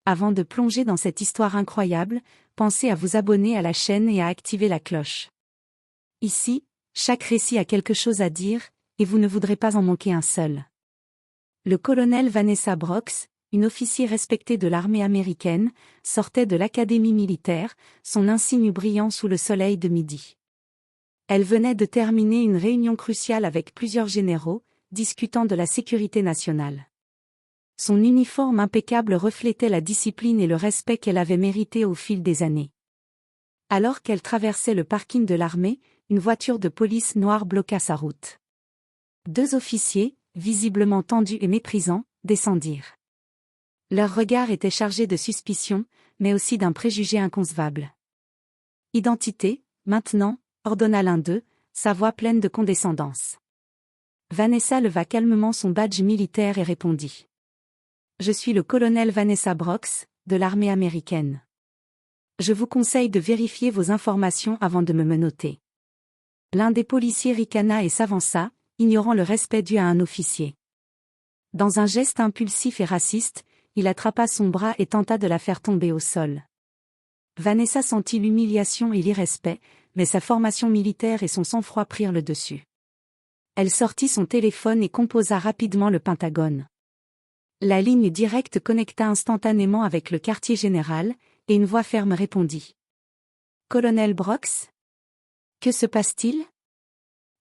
Avant de plonger dans cette histoire incroyable, pensez à vous abonner à la chaîne et à activer la cloche. Ici, chaque récit a quelque chose à dire, et vous ne voudrez pas en manquer un seul. Le colonel Vanessa Brooks, une officier respectée de l'armée américaine, sortait de l'académie militaire, son insigne brillant sous le soleil de midi. Elle venait de terminer une réunion cruciale avec plusieurs généraux, discutant de la sécurité nationale. Son uniforme impeccable reflétait la discipline et le respect qu'elle avait mérité au fil des années. Alors qu'elle traversait le parking de l'armée, une voiture de police noire bloqua sa route. Deux officiers, visiblement tendus et méprisants, descendirent. Leur regard était chargé de suspicion, mais aussi d'un préjugé inconcevable. « Identité, maintenant », ordonna l'un d'eux, sa voix pleine de condescendance. Vanessa leva calmement son badge militaire et répondit. « Je suis le colonel Vanessa Brooks, de l'armée américaine. Je vous conseille de vérifier vos informations avant de me menotter. » L'un des policiers ricana et s'avança, ignorant le respect dû à un officier. Dans un geste impulsif et raciste, il attrapa son bras et tenta de la faire tomber au sol. Vanessa sentit l'humiliation et l'irrespect, mais sa formation militaire et son sang-froid prirent le dessus. Elle sortit son téléphone et composa rapidement le Pentagone. La ligne directe connecta instantanément avec le quartier général, et une voix ferme répondit. « Colonel Brooks ? Que se passe-t-il »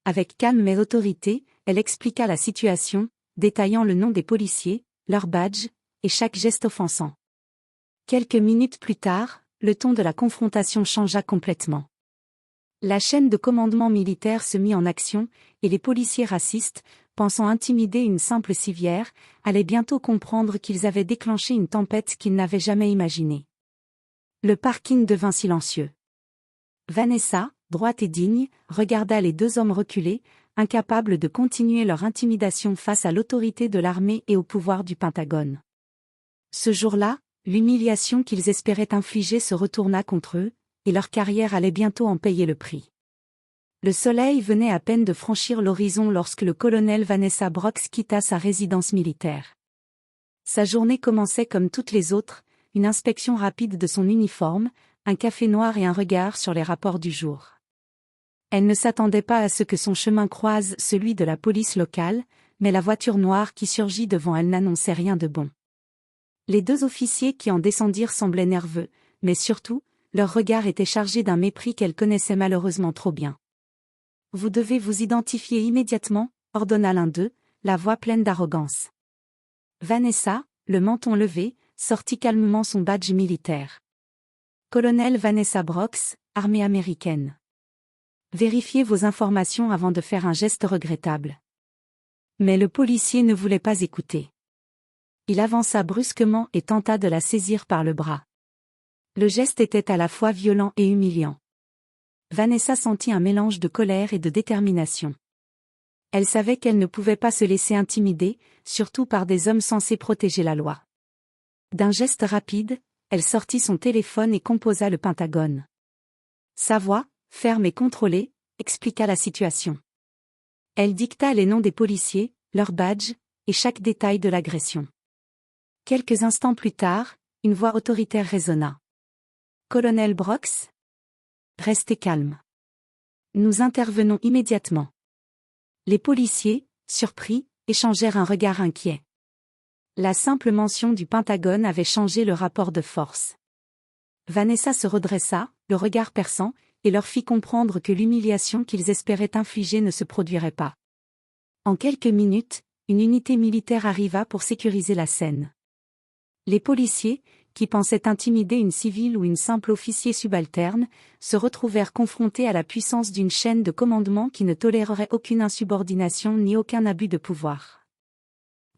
Avec calme et autorité, elle expliqua la situation, détaillant le nom des policiers, leur badge, et chaque geste offensant. Quelques minutes plus tard, le ton de la confrontation changea complètement. La chaîne de commandement militaire se mit en action, et les policiers racistes, pensant intimider une simple civière, allaient bientôt comprendre qu'ils avaient déclenché une tempête qu'ils n'avaient jamais imaginée. Le parking devint silencieux. Vanessa, droite et digne, regarda les deux hommes reculer, incapables de continuer leur intimidation face à l'autorité de l'armée et au pouvoir du Pentagone. Ce jour-là, l'humiliation qu'ils espéraient infliger se retourna contre eux, et leur carrière allait bientôt en payer le prix. Le soleil venait à peine de franchir l'horizon lorsque le colonel Vanessa Brooks quitta sa résidence militaire. Sa journée commençait comme toutes les autres, une inspection rapide de son uniforme, un café noir et un regard sur les rapports du jour. Elle ne s'attendait pas à ce que son chemin croise celui de la police locale, mais la voiture noire qui surgit devant elle n'annonçait rien de bon. Les deux officiers qui en descendirent semblaient nerveux, mais surtout, leur regard était chargé d'un mépris qu'elle connaissait malheureusement trop bien. « Vous devez vous identifier immédiatement », ordonna l'un d'eux, la voix pleine d'arrogance. Vanessa, le menton levé, sortit calmement son badge militaire. « Colonel Vanessa Brooks, armée américaine. Vérifiez vos informations avant de faire un geste regrettable. » Mais le policier ne voulait pas écouter. Il avança brusquement et tenta de la saisir par le bras. Le geste était à la fois violent et humiliant. Vanessa sentit un mélange de colère et de détermination. Elle savait qu'elle ne pouvait pas se laisser intimider, surtout par des hommes censés protéger la loi. D'un geste rapide, elle sortit son téléphone et composa le Pentagone. Sa voix, ferme et contrôlée, expliqua la situation. Elle dicta les noms des policiers, leurs badges, et chaque détail de l'agression. Quelques instants plus tard, une voix autoritaire résonna. « Colonel Brooks ? Restez calme. Nous intervenons immédiatement. » Les policiers, surpris, échangèrent un regard inquiet. La simple mention du Pentagone avait changé le rapport de force. Vanessa se redressa, le regard perçant, et leur fit comprendre que l'humiliation qu'ils espéraient infliger ne se produirait pas. En quelques minutes, une unité militaire arriva pour sécuriser la scène. Les policiers, qui pensaient intimider une civile ou une simple officier subalterne, se retrouvèrent confrontés à la puissance d'une chaîne de commandement qui ne tolérerait aucune insubordination ni aucun abus de pouvoir.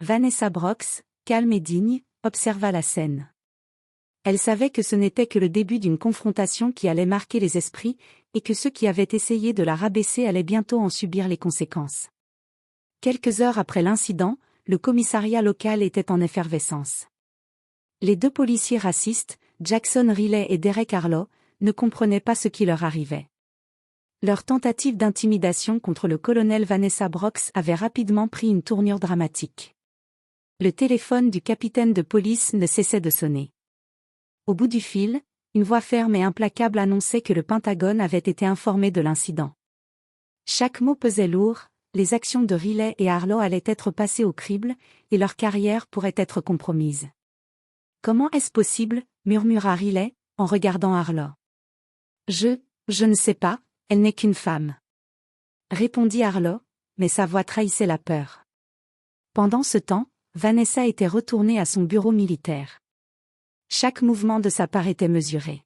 Vanessa Brooks, calme et digne, observa la scène. Elle savait que ce n'était que le début d'une confrontation qui allait marquer les esprits, et que ceux qui avaient essayé de la rabaisser allaient bientôt en subir les conséquences. Quelques heures après l'incident, le commissariat local était en effervescence. Les deux policiers racistes, Jackson Riley et Derek Harlow, ne comprenaient pas ce qui leur arrivait. Leur tentative d'intimidation contre le colonel Vanessa Brooks avait rapidement pris une tournure dramatique. Le téléphone du capitaine de police ne cessait de sonner. Au bout du fil, une voix ferme et implacable annonçait que le Pentagone avait été informé de l'incident. Chaque mot pesait lourd, les actions de Riley et Harlow allaient être passées au crible, et leur carrière pourrait être compromise. « Comment est-ce possible ?» murmura Riley, en regardant Harlow. « Je ne sais pas, elle n'est qu'une femme. » répondit Harlow, mais sa voix trahissait la peur. Pendant ce temps, Vanessa était retournée à son bureau militaire. Chaque mouvement de sa part était mesuré.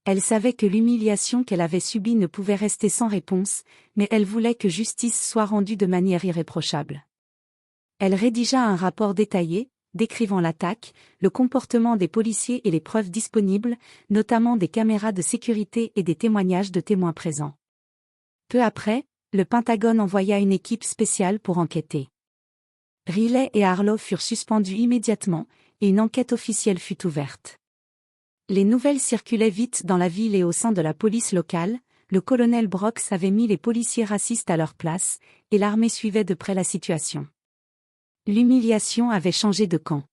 Elle savait que l'humiliation qu'elle avait subie ne pouvait rester sans réponse, mais elle voulait que justice soit rendue de manière irréprochable. Elle rédigea un rapport détaillé, décrivant l'attaque, le comportement des policiers et les preuves disponibles, notamment des caméras de sécurité et des témoignages de témoins présents. Peu après, le Pentagone envoya une équipe spéciale pour enquêter. Riley et Harlow furent suspendus immédiatement, et une enquête officielle fut ouverte. Les nouvelles circulaient vite dans la ville et au sein de la police locale, le colonel Brooks avait mis les policiers racistes à leur place, et l'armée suivait de près la situation. L'humiliation avait changé de camp.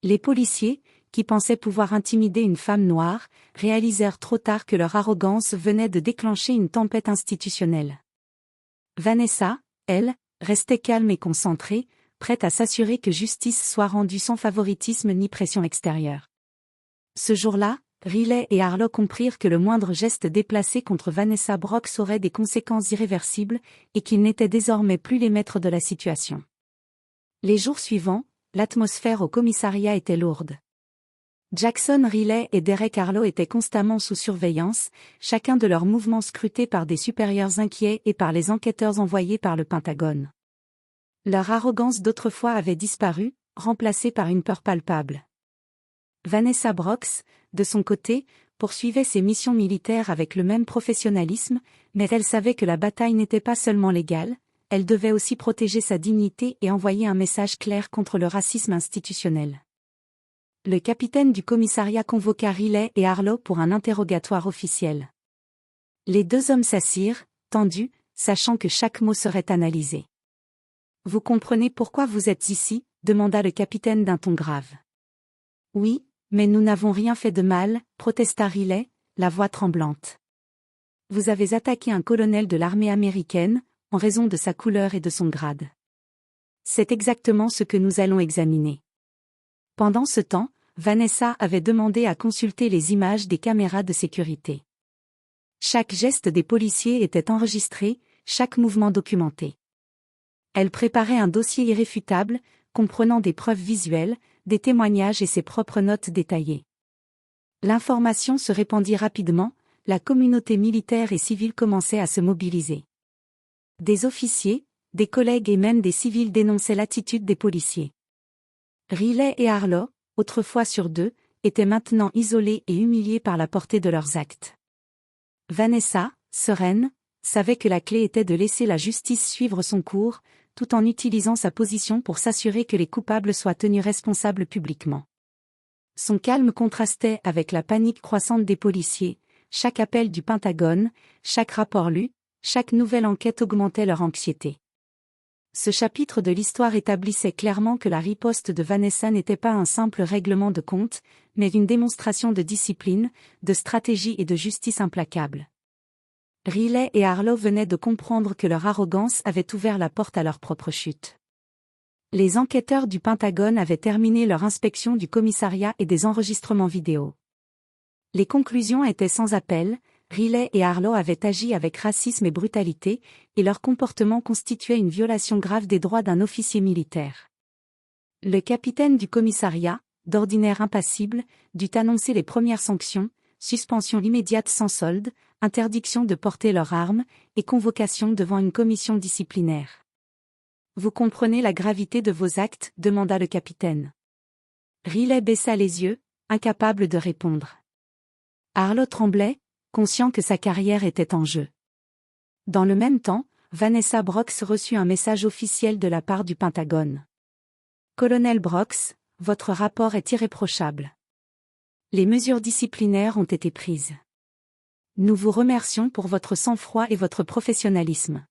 Les policiers, qui pensaient pouvoir intimider une femme noire, réalisèrent trop tard que leur arrogance venait de déclencher une tempête institutionnelle. Vanessa, elle, restait calme et concentrée, prête à s'assurer que justice soit rendue sans favoritisme ni pression extérieure. Ce jour-là, Riley et Harlow comprirent que le moindre geste déplacé contre Vanessa Brooks aurait des conséquences irréversibles, et qu'ils n'étaient désormais plus les maîtres de la situation. Les jours suivants, l'atmosphère au commissariat était lourde. Jackson Riley et Derek Harlow étaient constamment sous surveillance, chacun de leurs mouvements scrutés par des supérieurs inquiets et par les enquêteurs envoyés par le Pentagone. Leur arrogance d'autrefois avait disparu, remplacée par une peur palpable. Vanessa Brooks, de son côté, poursuivait ses missions militaires avec le même professionnalisme, mais elle savait que la bataille n'était pas seulement légale, elle devait aussi protéger sa dignité et envoyer un message clair contre le racisme institutionnel. Le capitaine du commissariat convoqua Riley et Harlow pour un interrogatoire officiel. Les deux hommes s'assirent, tendus, sachant que chaque mot serait analysé. « Vous comprenez pourquoi vous êtes ici ?» demanda le capitaine d'un ton grave. « Oui, mais nous n'avons rien fait de mal », protesta Riley, la voix tremblante. « Vous avez attaqué un colonel de l'armée américaine, en raison de sa couleur et de son grade. C'est exactement ce que nous allons examiner. » Pendant ce temps, Vanessa avait demandé à consulter les images des caméras de sécurité. Chaque geste des policiers était enregistré, chaque mouvement documenté. Elle préparait un dossier irréfutable, comprenant des preuves visuelles, des témoignages et ses propres notes détaillées. L'information se répandit rapidement, la communauté militaire et civile commençait à se mobiliser. Des officiers, des collègues et même des civils dénonçaient l'attitude des policiers. Riley et Harlow, autrefois sur deux, étaient maintenant isolés et humiliés par la portée de leurs actes. Vanessa, sereine, savait que la clé était de laisser la justice suivre son cours, tout en utilisant sa position pour s'assurer que les coupables soient tenus responsables publiquement. Son calme contrastait avec la panique croissante des policiers, chaque appel du Pentagone, chaque rapport lu, chaque nouvelle enquête augmentait leur anxiété. Ce chapitre de l'histoire établissait clairement que la riposte de Vanessa n'était pas un simple règlement de compte, mais une démonstration de discipline, de stratégie et de justice implacable. Riley et Harlow venaient de comprendre que leur arrogance avait ouvert la porte à leur propre chute. Les enquêteurs du Pentagone avaient terminé leur inspection du commissariat et des enregistrements vidéo. Les conclusions étaient sans appel, Riley et Harlow avaient agi avec racisme et brutalité, et leur comportement constituait une violation grave des droits d'un officier militaire. Le capitaine du commissariat, d'ordinaire impassible, dut annoncer les premières sanctions, suspension immédiate sans solde, interdiction de porter leurs armes, et convocation devant une commission disciplinaire. « Vous comprenez la gravité de vos actes ?» demanda le capitaine. Riley baissa les yeux, incapable de répondre. Harlow tremblait, conscient que sa carrière était en jeu. Dans le même temps, Vanessa Brooks reçut un message officiel de la part du Pentagone. « Colonel Brooks, votre rapport est irréprochable. Les mesures disciplinaires ont été prises. Nous vous remercions pour votre sang-froid et votre professionnalisme. »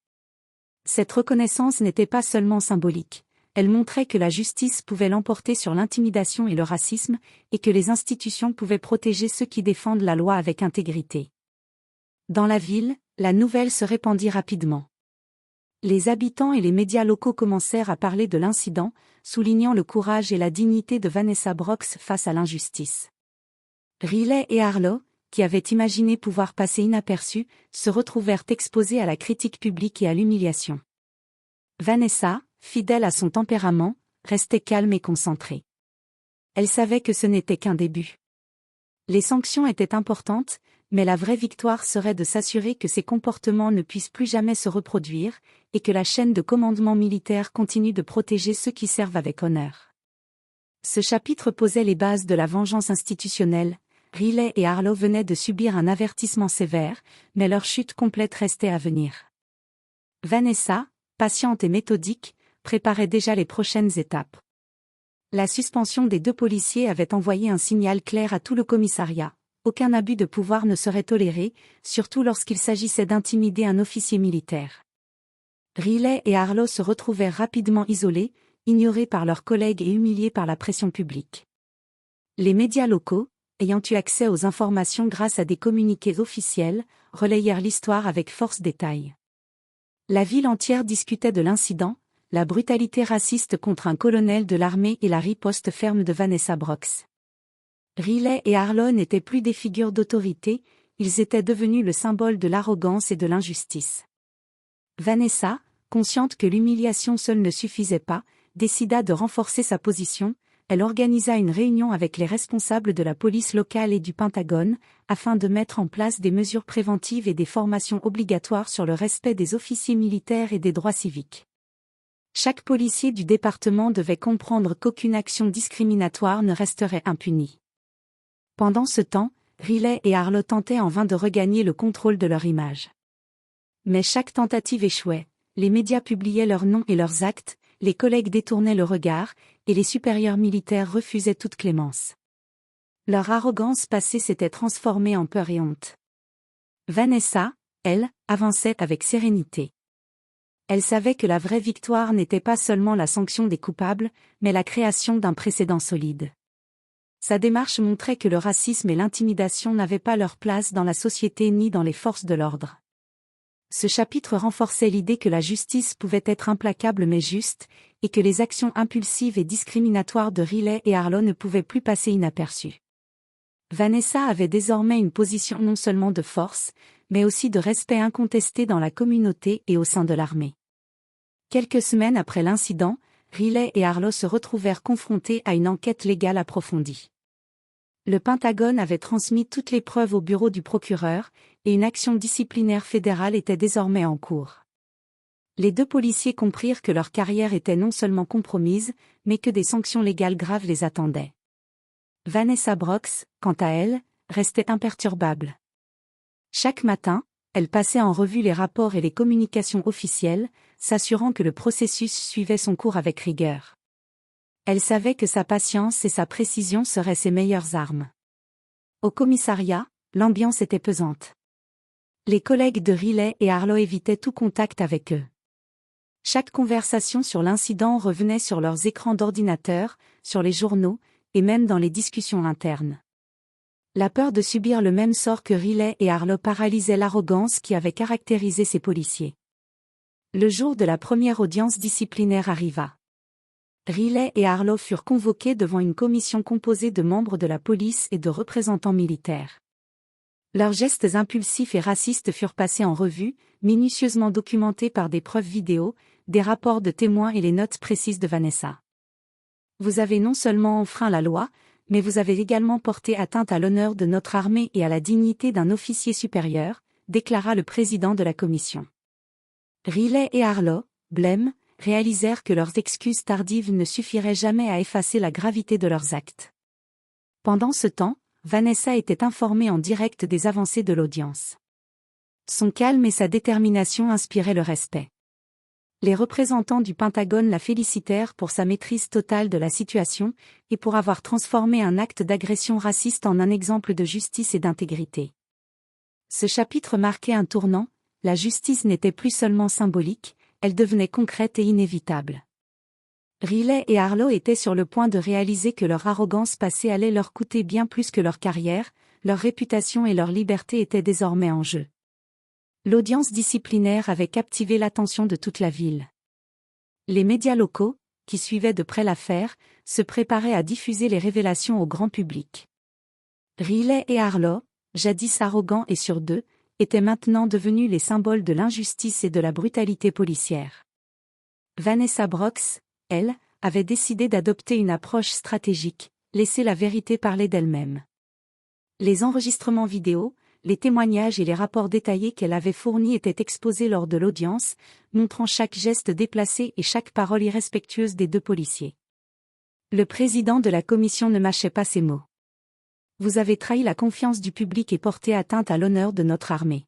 Cette reconnaissance n'était pas seulement symbolique, elle montrait que la justice pouvait l'emporter sur l'intimidation et le racisme, et que les institutions pouvaient protéger ceux qui défendent la loi avec intégrité. Dans la ville, la nouvelle se répandit rapidement. Les habitants et les médias locaux commencèrent à parler de l'incident, soulignant le courage et la dignité de Vanessa Brooks face à l'injustice. Riley et Harlow, qui avaient imaginé pouvoir passer inaperçus, se retrouvèrent exposés à la critique publique et à l'humiliation. Vanessa, fidèle à son tempérament, restait calme et concentrée. Elle savait que ce n'était qu'un début. Les sanctions étaient importantes, mais la vraie victoire serait de s'assurer que ces comportements ne puissent plus jamais se reproduire, et que la chaîne de commandement militaire continue de protéger ceux qui servent avec honneur. Ce chapitre posait les bases de la vengeance institutionnelle. Riley et Harlow venaient de subir un avertissement sévère, mais leur chute complète restait à venir. Vanessa, patiente et méthodique, préparait déjà les prochaines étapes. La suspension des 2 policiers avait envoyé un signal clair à tout le commissariat. Aucun abus de pouvoir ne serait toléré, surtout lorsqu'il s'agissait d'intimider un officier militaire. Riley et Harlow se retrouvèrent rapidement isolés, ignorés par leurs collègues et humiliés par la pression publique. Les médias locaux, ayant eu accès aux informations grâce à des communiqués officiels, relayèrent l'histoire avec force détail. La ville entière discutait de l'incident, la brutalité raciste contre un colonel de l'armée et la riposte ferme de Vanessa Brooks. Riley et Harlow n'étaient plus des figures d'autorité, ils étaient devenus le symbole de l'arrogance et de l'injustice. Vanessa, consciente que l'humiliation seule ne suffisait pas, décida de renforcer sa position. Elle organisa une réunion avec les responsables de la police locale et du Pentagone, afin de mettre en place des mesures préventives et des formations obligatoires sur le respect des officiers militaires et des droits civiques. Chaque policier du département devait comprendre qu'aucune action discriminatoire ne resterait impunie. Pendant ce temps, Riley et Harlow tentaient en vain de regagner le contrôle de leur image. Mais chaque tentative échouait, les médias publiaient leurs noms et leurs actes, les collègues détournaient le regard, et les supérieurs militaires refusaient toute clémence. Leur arrogance passée s'était transformée en peur et honte. Vanessa, elle, avançait avec sérénité. Elle savait que la vraie victoire n'était pas seulement la sanction des coupables, mais la création d'un précédent solide. Sa démarche montrait que le racisme et l'intimidation n'avaient pas leur place dans la société ni dans les forces de l'ordre. Ce chapitre renforçait l'idée que la justice pouvait être implacable mais juste, et que les actions impulsives et discriminatoires de Riley et Harlow ne pouvaient plus passer inaperçues. Vanessa avait désormais une position non seulement de force, mais aussi de respect incontesté dans la communauté et au sein de l'armée. Quelques semaines après l'incident, Riley et Harlow se retrouvèrent confrontés à une enquête légale approfondie. Le Pentagone avait transmis toutes les preuves au bureau du procureur, et une action disciplinaire fédérale était désormais en cours. Les 2 policiers comprirent que leur carrière était non seulement compromise, mais que des sanctions légales graves les attendaient. Vanessa Brooks, quant à elle, restait imperturbable. Chaque matin, elle passait en revue les rapports et les communications officielles, s'assurant que le processus suivait son cours avec rigueur. Elle savait que sa patience et sa précision seraient ses meilleures armes. Au commissariat, l'ambiance était pesante. Les collègues de Riley et Harlow évitaient tout contact avec eux. Chaque conversation sur l'incident revenait sur leurs écrans d'ordinateur, sur les journaux, et même dans les discussions internes. La peur de subir le même sort que Riley et Harlow paralysait l'arrogance qui avait caractérisé ces policiers. Le jour de la première audience disciplinaire arriva. Riley et Harlow furent convoqués devant une commission composée de membres de la police et de représentants militaires. Leurs gestes impulsifs et racistes furent passés en revue, minutieusement documentés par des preuves vidéo, des rapports de témoins et les notes précises de Vanessa. Vous avez non seulement enfreint la loi, mais vous avez également porté atteinte à l'honneur de notre armée et à la dignité d'un officier supérieur, déclara le président de la commission. Riley et Harlow, blêmes, réalisèrent que leurs excuses tardives ne suffiraient jamais à effacer la gravité de leurs actes. Pendant ce temps, Vanessa était informée en direct des avancées de l'audience. Son calme et sa détermination inspiraient le respect. Les représentants du Pentagone la félicitèrent pour sa maîtrise totale de la situation et pour avoir transformé un acte d'agression raciste en un exemple de justice et d'intégrité. Ce chapitre marquait un tournant, la justice n'était plus seulement symbolique, elle devenait concrète et inévitable. Riley et Harlow étaient sur le point de réaliser que leur arrogance passée allait leur coûter bien plus que leur carrière, leur réputation et leur liberté étaient désormais en jeu. L'audience disciplinaire avait captivé l'attention de toute la ville. Les médias locaux, qui suivaient de près l'affaire, se préparaient à diffuser les révélations au grand public. Riley et Harlow, jadis arrogants et sûrs d'eux, étaient maintenant devenus les symboles de l'injustice et de la brutalité policière. Vanessa Brooks, elle, avait décidé d'adopter une approche stratégique, laisser la vérité parler d'elle-même. Les enregistrements vidéo, les témoignages et les rapports détaillés qu'elle avait fournis étaient exposés lors de l'audience, montrant chaque geste déplacé et chaque parole irrespectueuse des deux policiers. Le président de la commission ne mâchait pas ses mots. Vous avez trahi la confiance du public et porté atteinte à l'honneur de notre armée.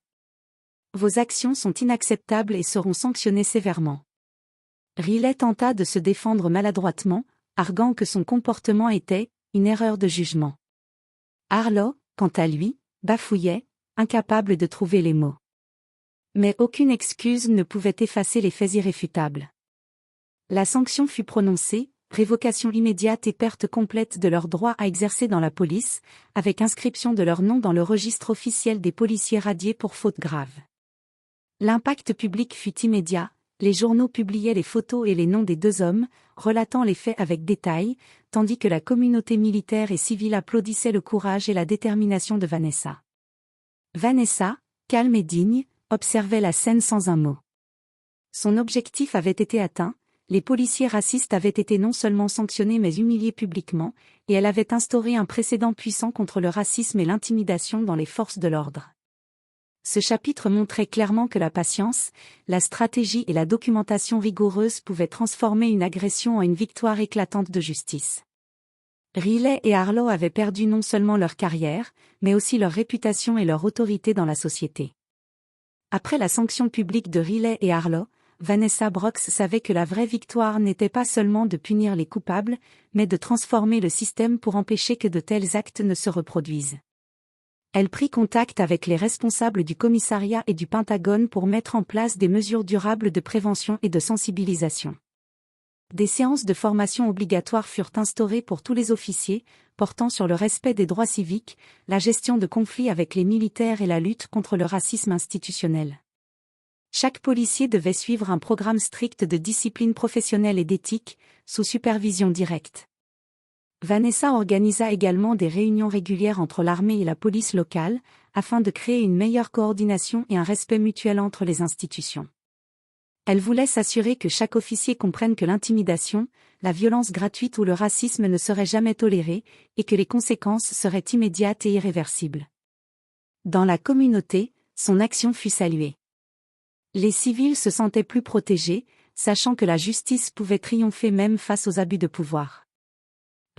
Vos actions sont inacceptables et seront sanctionnées sévèrement. Riley tenta de se défendre maladroitement, arguant que son comportement était une erreur de jugement. Harlow, quant à lui, bafouillait, incapable de trouver les mots. Mais aucune excuse ne pouvait effacer les faits irréfutables. La sanction fut prononcée, révocation immédiate et perte complète de leur droit à exercer dans la police, avec inscription de leur nom dans le registre officiel des policiers radiés pour faute grave. L'impact public fut immédiat, les journaux publiaient les photos et les noms des deux hommes, relatant les faits avec détail, tandis que la communauté militaire et civile applaudissait le courage et la détermination de Vanessa. Vanessa, calme et digne, observait la scène sans un mot. Son objectif avait été atteint, les policiers racistes avaient été non seulement sanctionnés mais humiliés publiquement, et elle avait instauré un précédent puissant contre le racisme et l'intimidation dans les forces de l'ordre. Ce chapitre montrait clairement que la patience, la stratégie et la documentation rigoureuse pouvaient transformer une agression en une victoire éclatante de justice. Riley et Harlow avaient perdu non seulement leur carrière, mais aussi leur réputation et leur autorité dans la société. Après la sanction publique de Riley et Harlow, Vanessa Brooks savait que la vraie victoire n'était pas seulement de punir les coupables, mais de transformer le système pour empêcher que de tels actes ne se reproduisent. Elle prit contact avec les responsables du commissariat et du Pentagone pour mettre en place des mesures durables de prévention et de sensibilisation. Des séances de formation obligatoires furent instaurées pour tous les officiers, portant sur le respect des droits civiques, la gestion de conflits avec les militaires et la lutte contre le racisme institutionnel. Chaque policier devait suivre un programme strict de discipline professionnelle et d'éthique, sous supervision directe. Vanessa organisa également des réunions régulières entre l'armée et la police locale, afin de créer une meilleure coordination et un respect mutuel entre les institutions. Elle voulait s'assurer que chaque officier comprenne que l'intimidation, la violence gratuite ou le racisme ne seraient jamais tolérés, et que les conséquences seraient immédiates et irréversibles. Dans la communauté, son action fut saluée. Les civils se sentaient plus protégés, sachant que la justice pouvait triompher même face aux abus de pouvoir.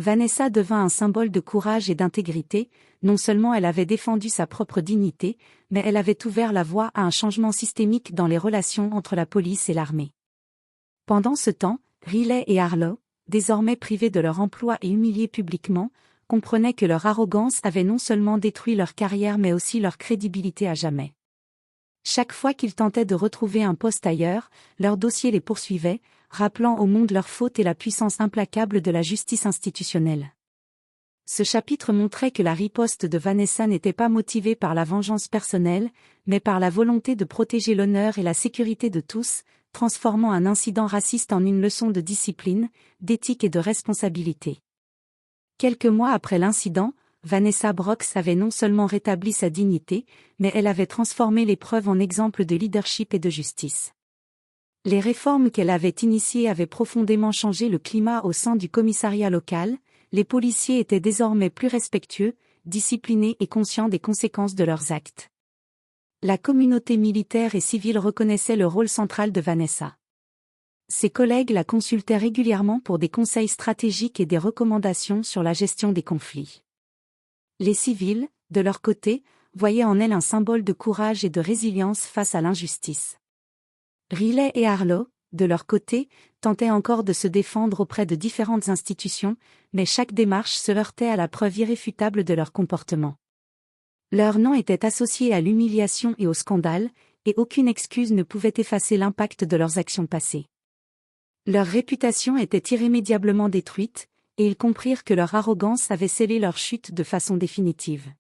Vanessa devint un symbole de courage et d'intégrité, non seulement elle avait défendu sa propre dignité, mais elle avait ouvert la voie à un changement systémique dans les relations entre la police et l'armée. Pendant ce temps, Riley et Harlow, désormais privés de leur emploi et humiliés publiquement, comprenaient que leur arrogance avait non seulement détruit leur carrière mais aussi leur crédibilité à jamais. Chaque fois qu'ils tentaient de retrouver un poste ailleurs, leur dossier les poursuivait, rappelant au monde leurs fautes et la puissance implacable de la justice institutionnelle. Ce chapitre montrait que la riposte de Vanessa n'était pas motivée par la vengeance personnelle, mais par la volonté de protéger l'honneur et la sécurité de tous, transformant un incident raciste en une leçon de discipline, d'éthique et de responsabilité. Quelques mois après l'incident, Vanessa Brooks avait non seulement rétabli sa dignité, mais elle avait transformé l'épreuve en exemple de leadership et de justice. Les réformes qu'elle avait initiées avaient profondément changé le climat au sein du commissariat local, les policiers étaient désormais plus respectueux, disciplinés et conscients des conséquences de leurs actes. La communauté militaire et civile reconnaissait le rôle central de Vanessa. Ses collègues la consultaient régulièrement pour des conseils stratégiques et des recommandations sur la gestion des conflits. Les civils, de leur côté, voyaient en elle un symbole de courage et de résilience face à l'injustice. Riley et Harlow, de leur côté, tentaient encore de se défendre auprès de différentes institutions, mais chaque démarche se heurtait à la preuve irréfutable de leur comportement. Leur nom était associé à l'humiliation et au scandale, et aucune excuse ne pouvait effacer l'impact de leurs actions passées. Leur réputation était irrémédiablement détruite, et ils comprirent que leur arrogance avait scellé leur chute de façon définitive.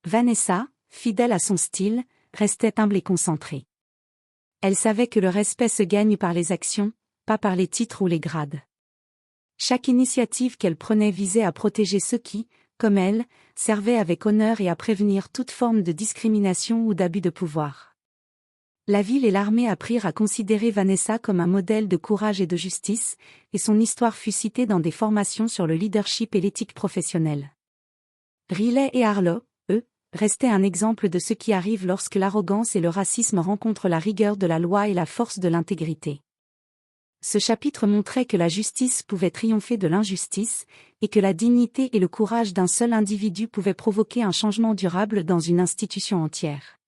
Vanessa, fidèle à son style, restait humble et concentrée. Elle savait que le respect se gagne par les actions, pas par les titres ou les grades. Chaque initiative qu'elle prenait visait à protéger ceux qui, comme elle, servaient avec honneur et à prévenir toute forme de discrimination ou d'abus de pouvoir. La ville et l'armée apprirent à considérer Vanessa comme un modèle de courage et de justice, et son histoire fut citée dans des formations sur le leadership et l'éthique professionnelle. Riley et Harlow, eux, restaient un exemple de ce qui arrive lorsque l'arrogance et le racisme rencontrent la rigueur de la loi et la force de l'intégrité. Ce chapitre montrait que la justice pouvait triompher de l'injustice, et que la dignité et le courage d'un seul individu pouvaient provoquer un changement durable dans une institution entière.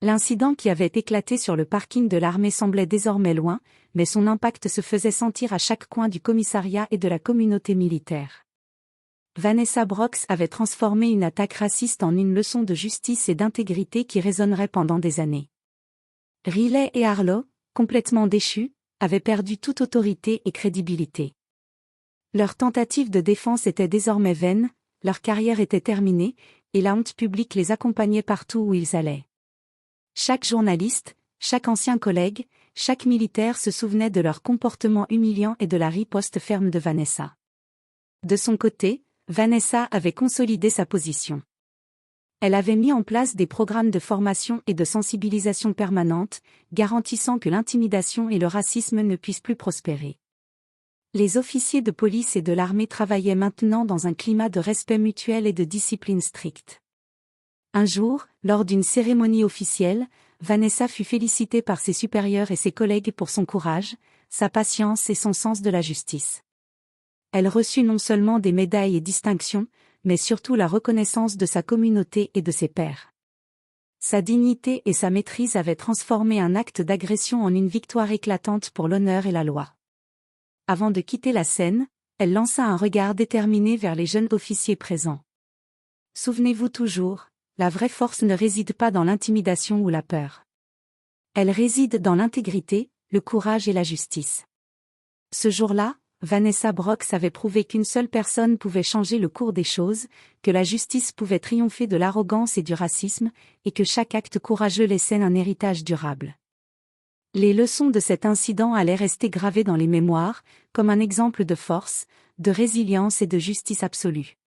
L'incident qui avait éclaté sur le parking de l'armée semblait désormais loin, mais son impact se faisait sentir à chaque coin du commissariat et de la communauté militaire. Vanessa Brooks avait transformé une attaque raciste en une leçon de justice et d'intégrité qui résonnerait pendant des années. Riley et Harlow, complètement déchus, avaient perdu toute autorité et crédibilité. Leur tentative de défense était désormais vaine, leur carrière était terminée, et la honte publique les accompagnait partout où ils allaient. Chaque journaliste, chaque ancien collègue, chaque militaire se souvenait de leur comportement humiliant et de la riposte ferme de Vanessa. De son côté, Vanessa avait consolidé sa position. Elle avait mis en place des programmes de formation et de sensibilisation permanente, garantissant que l'intimidation et le racisme ne puissent plus prospérer. Les officiers de police et de l'armée travaillaient maintenant dans un climat de respect mutuel et de discipline stricte. Un jour, lors d'une cérémonie officielle, Vanessa fut félicitée par ses supérieurs et ses collègues pour son courage, sa patience et son sens de la justice. Elle reçut non seulement des médailles et distinctions, mais surtout la reconnaissance de sa communauté et de ses pairs. Sa dignité et sa maîtrise avaient transformé un acte d'agression en une victoire éclatante pour l'honneur et la loi. Avant de quitter la scène, elle lança un regard déterminé vers les jeunes officiers présents. Souvenez-vous toujours, la vraie force ne réside pas dans l'intimidation ou la peur. Elle réside dans l'intégrité, le courage et la justice. Ce jour-là, Vanessa Brooks avait prouvé qu'une seule personne pouvait changer le cours des choses, que la justice pouvait triompher de l'arrogance et du racisme, et que chaque acte courageux laissait un héritage durable. Les leçons de cet incident allaient rester gravées dans les mémoires, comme un exemple de force, de résilience et de justice absolue.